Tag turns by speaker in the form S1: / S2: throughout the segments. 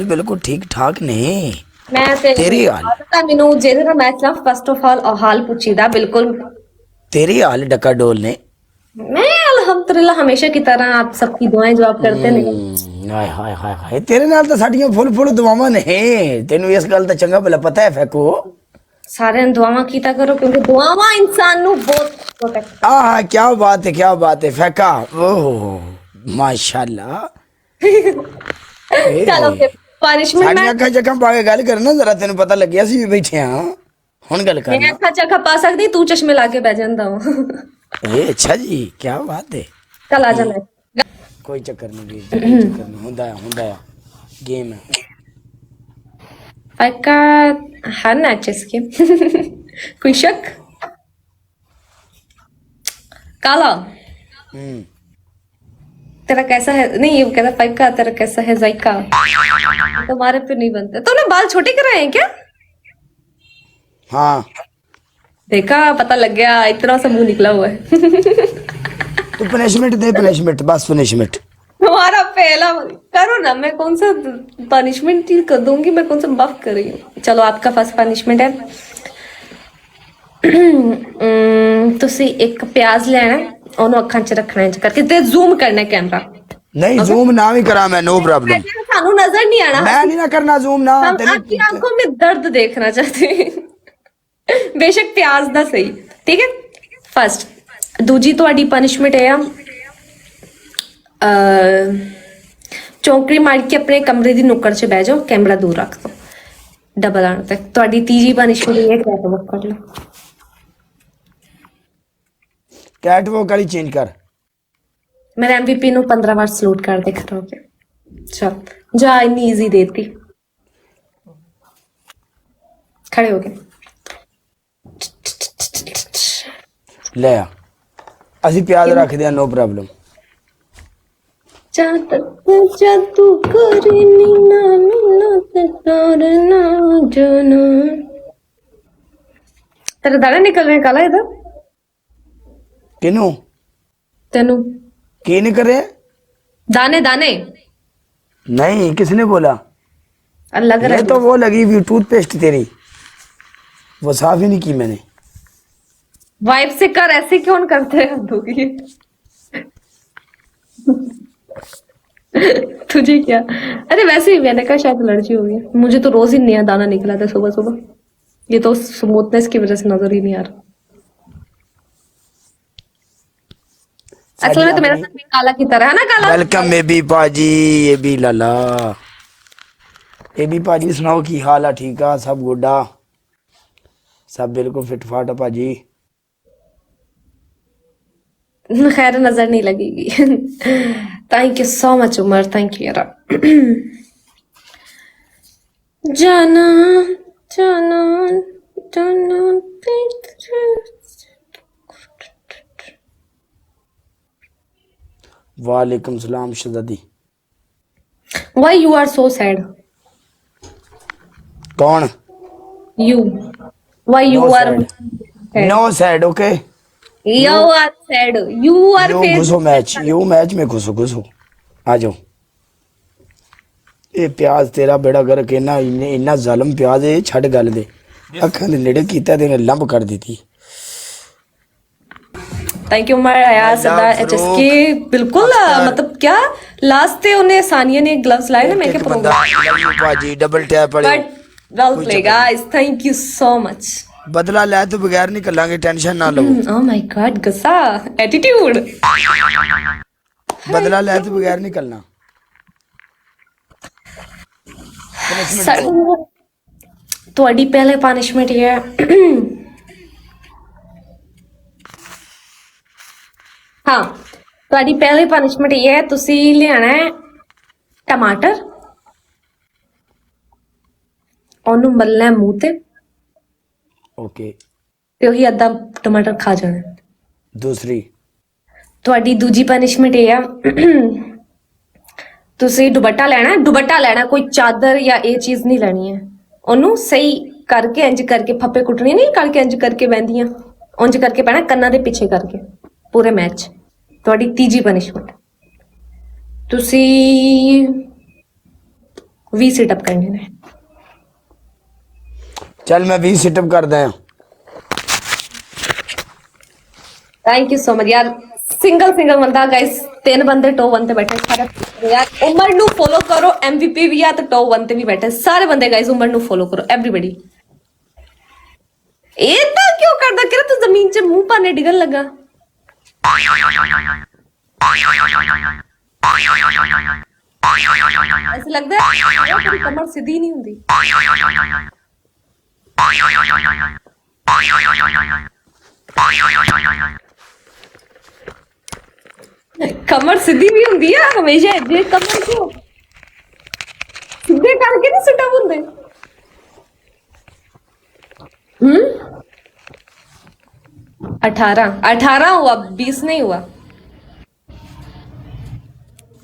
S1: ਬਿਲਕੁਲ ਠੀਕ ਠਾਕ ਨੇ।
S2: ਮੈਂ ਤੇ
S1: ਤੇਰੀ ਹਾਲ
S2: ਤਾਂ ਮੈਨੂੰ ਜਿਹਦੇ ਨਾਲ ਮੈਂ ਸਿਰਫ ਫਸਟ ਆਫ ਆਲ ਹਾਲ ਪੁੱਛੀਦਾ ਬਿਲकुल।
S1: ਤੇਰੀ ਹਾਲ ਡੱਕਾ ਡੋਲ ਨੇ।
S2: मैं अल्हम्दुलिल्लाह हमेशा की तरह आप सबकी दुआएं जो आप करते नहीं।
S1: ਹਾਏ ਹਾਏ ਹਾਏ ਹਾਏ ਤੇਰੇ ਨਾਲ ਤਾਂ ਸਾਡੀਆਂ ਫੁੱਲ ਫੁੱਲ ਦੁਆਵਾਂ ਨੇ। ਤੈਨੂੰ ਇਸ ਗੱਲ ਦਾ ਚੰਗਾ ਭਲਾ ਪਤਾ ਹੈ ਫੈਕੋ।
S2: सारे दुआवां कीता करो क्योंकि दुआवां इंसान नु बहुत प्रोटेक्ट।
S1: हाँ क्या बात है फैका। ओह माशाल्लाह।
S2: चलो फिर पनिशमेंट मैं
S1: ਸਾਡੀਆਂ ਅੱਖਾਂ ਚੱਖਾਂ ਪਾ ਕੇ ਗੱਲ ਕਰਨਾ ਜ਼ਰਾ ਤੈਨੂੰ ਪਤਾ ਲੱਗਿਆ ਸੀ ਵੀ ਬੈਠੇ ਹਾਂ ਹੁਣ ਗੱਲ
S2: मैं
S1: ਕਰਨਾ।
S2: अच्छा अच्छा पा सकती तू चश्मे ला के बैठ जाता हूँ।
S1: ए अच्छा जी क्या बात है।
S2: चल आ जा मैं
S1: कोई चक्कर नहीं ਵੀਰ ਜੀ कोई चक्कर नहीं ਹੁੰਦਾ ਆ गेम है।
S2: पक्का है ना अच्छे इसके कोई शक काला तेरा कैसा है नहीं ये कहता पक्का तेरा कैसा है जायका तुम्हारे पे नहीं बनता। तूने बाल छोटे कराए हैं क्या?
S1: हाँ
S2: देखा पता लग गया इतना सा मुंह निकला हुआ है।
S1: तू पनिशमेंट दे पनिशमेंट बस पनिशमेंट।
S2: हमारा पहला करो ना मैं कौन सा पनिशमेंट कर दूंगी मैं कौन सा बफ कर रही हूँ। चलो आपका फर्स्ट पनिशमेंट है ਤੁਸੀਂ ਇੱਕ ਪਿਆਜ਼ ਲੈਣਾ ਉਹਨੂੰ ਅੱਖਾਂ 'ਚ ਰੱਖਣਾ ਇੰਜ ਕਰਕੇ ਤੇ ਜ਼ੂਮ ਕਰਨਾ ਕੈਮਰਾ।
S1: नहीं जूम ना भी करा मैं नो प्रॉब्लम।
S2: ਸਾਨੂੰ ਨਜ਼ਰ ਨਹੀਂ ਆਣਾ
S1: मैं नहीं ना करना जूम ना
S2: हम आपकी आंखों में दर्द देखना चाहते हैं बेशक प्याज ਦਾ ਸਹੀ ਠੀਕ ਹੈ। ਫਸਟ ਦੂਜੀ ਤੁਹਾਡੀ ਪਨਿਸ਼ਮੈਂਟ ਹੈ ਚੌਂਕੜੀ ਮਾਰ ਕੇ ਆਪਣੇ ਕਮਰੇ ਦੀ ਨੁੱਕਰ 'ਚ ਬਹਿ ਜਾਓ ਕੈਮਰਾ ਦੂਰ ਰੱਖ ਦਿਓ ਡਬਲ ਆਣ ਤੱਕ। ਤੁਹਾਡੀ ਤੀਜੀ ਪਨਿਸ਼ਮੈਂਟ ਇਹ ਹੈ ਕੈਟ ਵਾਕ ਕਰ ਲਓ।
S1: कैट वो गाड़ी चेंज कर।
S2: मेरे एमवीपी नु 15 बार सलूट कर दे खड़ा होके। चल जा इतनी इजी देती खड़े हो गए
S1: ले आ ਅਸੀਂ ਪਿਆਜ਼ ਰੱਖਦੇ ਆ नो प्रॉब्लम।
S2: जादू करनी ना मिला ते तारना जाना तेरे दाने निकल रहे काला इधर
S1: किनू
S2: तेनू
S1: की नहीं करे
S2: दाने दाने
S1: नहीं किसने बोला।
S2: लग रहा
S1: ये तो वो लगी हुई टूथपेस्ट तेरी वो साफ ही नहीं की मैंने।
S2: वाइफ से कर ऐसे क्यों करते हैं दोगी तुझे क्या। अरे वैसे ही मैंने कहा शायद एलर्जी हो गई मुझे तो रोज ही नया दाना निकला था सुबह सुबह। ये तो स्मूथनेस की वजह से नजर ही नहीं आ रहा। असल में तो मेरा सर भी काला की तरह है ना काला।
S1: वेलकम बेबी पाजी ये भी लाला ये भी पाजी सुनाओ की हाल है ठीक है सब गुड्डा सब बिल्कुल फिट फाट है पाजी।
S2: खैर नजर नहीं लगेगी thank you so much Umar thank you यार। जाना जाना जाना
S1: वालेकुम सलाम शहजादी।
S2: Why you are so sad?
S1: कौन
S2: You. Why you
S1: No
S2: are
S1: sad.
S2: sad?
S1: No sad okay.
S2: You are sad. You are
S1: you
S2: face.
S1: घुसो मैच में घुसो आ जाओ। ਇਹ ਪਿਆਜ਼ ਤੇਰਾ ਬੇੜਾ ਗਰਕ ਇੰਨਾ ਜ਼ਾਲਮ ਪਿਆਜ਼ ਇਹ ਛੱਡ ਗੱਲ ਦੇ ਅੱਖਾਂ ਦੇ ਨੇੜੇ ਕੀਤਾ ਤੇ ਲੰਬ ਕਰ ਦਿੱਤੀ।
S2: थैंक यू उमर यार सरदार HSK बिल्कुल मतलब क्या लास्ट थे उन्हें सानिया ने ग्लव्स लाए ना मैं क्या
S1: बंदा पाजी डबल टैप वाले
S2: but well play guys thank you so much.
S1: बदला ले तो बगैर नहीं कलांगे टेंशन ना लो।
S2: Oh my god गुस्सा एटीट्यूड
S1: बदला ले तो बगैर नहीं करना।
S2: ਤੁਹਾਡੀ ਪਹਿਲੇ ਪਨਿਸ਼ਮੈਂਟ ਇਹ ਹੈ ਹਾਂ ਤੁਹਾਡੀ ਪਹਿਲੀ ਪਨਿਸ਼ਮੈਂਟ ਇਹ ਹੈ ਤੁਸੀਂ ਲਿਆਣਾ ਹੈ ਟਮਾਟਰ ਉਹਨੂੰ ਮਲਣਾ ਹੈ ਮੂੰਹ ਤੇ
S1: ओके
S2: ਤੇ ਉਹੀ ਅੱਧਾ ਟਮਾਟਰ ਖਾ ਜਾਣਾ।
S1: दूसरी
S2: ਤੁਹਾਡੀ ਦੂਜੀ ਪਨਿਸ਼ਮੈਂਟ ਇਹ ਆ ਤੁਸੀਂ ਦੁਪੱਟਾ ਲੈਣਾ ਕੋਈ ਚਾਦਰ ਜਾਂ ਇਹ ਚੀਜ਼ ਨਹੀਂ ਲੈਣੀ ਹੈ ਉਹਨੂੰ ਸਹੀ ਕਰਕੇ ਇੰਜ ਕਰਕੇ ਫੱਪੇ ਕੁੱਟਣੀ ਨਹੀਂ ਕਰਕੇ ਇੰਜ ਕਰਕੇ ਬੈਂਦੀਆਂ ਉਂਝ ਕਰਕੇ ਪੈਣਾ ਕੰਨਾਂ ਦੇ ਪਿੱਛੇ ਕਰਕੇ ਪੂਰੇ ਮੈਚ। ਤੁਹਾਡੀ ਤੀਜੀ ਪਨਿਸ਼ਮੈਂਟ ਤੁਸੀਂ 20 सिटअप करने ने।
S1: चल मैं 20 सिटअप कर दिया।
S2: थैंक यू सो मच यार। सिंगल बंदा गाइस, 3 बंदे टॉप 1 ਤੇ ਬੈਠੇ ਸਾਰੇ यार। उमर ਨੂੰ फॉलो करो, MVP भी आ तो टॉप 1 ਤੇ भी बैठे सारे बंदे गाइस। उमर ਨੂੰ फॉलो करो एवरीबॉडी। इतना क्यों करदा कि तू जमीन च मुंह पाने डिगन लगा। ऐसे लगदा है तेरी कमर सीधी नहीं हुंदी। कमर सीधी भी हुंदी है हमेशा। जे कमर क्यों सीधे करके नहीं सिटअप हुंदे। 18 हुआ, 20 नहीं हुआ।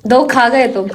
S2: 2 खा गए तुम।